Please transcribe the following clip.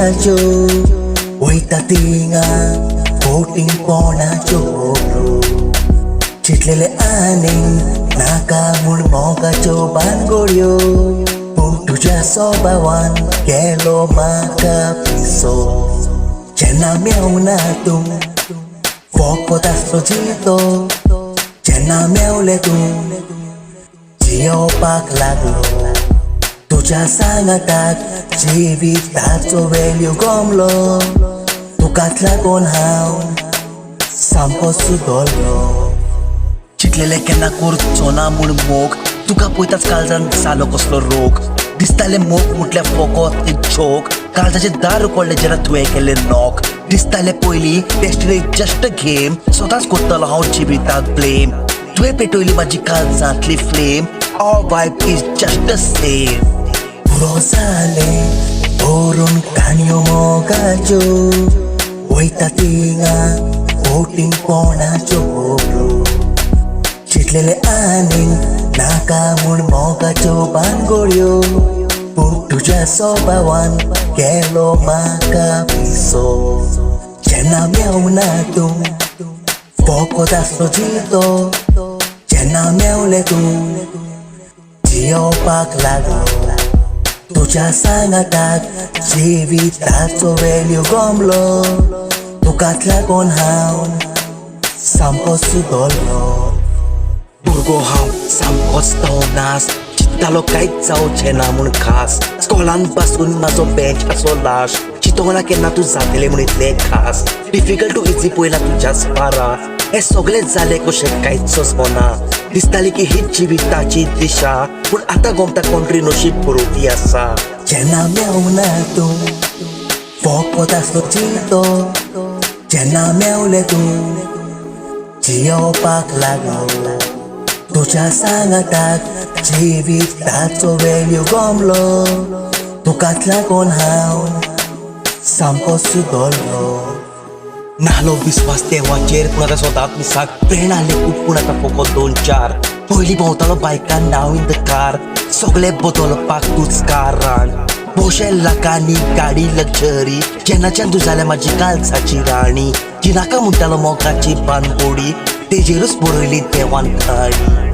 मोगाचो वयता थिंगा फोटींग पोणाच्यो खबरो चितलेले आनीक नाका म्हूण मोगाच्यो बांगोड्यो पूण तुज्या स्वभावान केलो म्हाका पिसो जेन्ना मेवना तूं फकत आसलो जितो जेन्ना मेवले तूं जियोवपाक लागलो तुज्या सांगाताक जिविताचो वेल्यू गमलो तुकाच लागून हांव सामको सुदरलो चितलेले केन्ना करचो ना म्हूण मोग तुका पळयताच काळजान जालो कसलो रोग दिसताले मोग म्हटल्यार फकत एक जोक काळजाचे दार उकडले जेन्ना तुवें केले नॉक दिसताले पयलीं डेस्टिनी जस्ट गेम स्वताच करतलो हांव जिविताक ब्लेम तुवें पेटयली म्हाजी काळजांतली flame Our vibe is just the same पुरो जाले धरून काणयो मोगाच्यो वयता थिंगा फोटींग पोणाच्यो खबरो चितलेले आनीक नाका म्हूण मोगाच्यो बांगोड्यो पूण तुज्या स्वभावान केलो म्हाका पिसो जेन्ना मेवना तूं फकत आसलो जितो जेन्ना मेवले तूं जियोवपाक लागलो तुज्या सांगाताक जिविताचो वेल्यू गमलो तुकाच लागून हांव सामको सुदरलो भुरगो हांव सामकोच तवनास चिंत्तालो कांयच जावचें ना म्हूण खास स्कॉलान बसून म्हाजो बेंच आसलो लाश चिंतोना केन्ना तूं जातलें म्हूण इतलें खास डिफिकल्ट टू इजी पयला तुज्याच पारा हे सगळें जालें कशें कांयच सोंसना दिसताली की हीच जिविताची दिशा पूण आतां गोमता कंट्री नशीब बरोवपी आसा जेन्ना मेवना तूं फकत आसलो जितो जेन्ना मेवले तूं जियोवपाक लागलो तुज्या सांगाताक जिविताचो वेल्यू गमलो तुकाच लागून हांव सामको सुदरलो नालो विश्वास देवाचेर पूण आतां सदांच मिसाक प्रेरणा लेखून पूण आतां फकत 2-4 पयलीं भोंवतालो बायकान नाव इन द कार सगळें बदलपाक तूंच कारण भोवशे लाखांनी गाडी लक्झरी जेन्नाच्यान तूं जाल्या म्हाजी काळजाची राणी जी नाका म्हणटालो मोगाची बांगोडी तेजेरूच बरयली देवान खाडी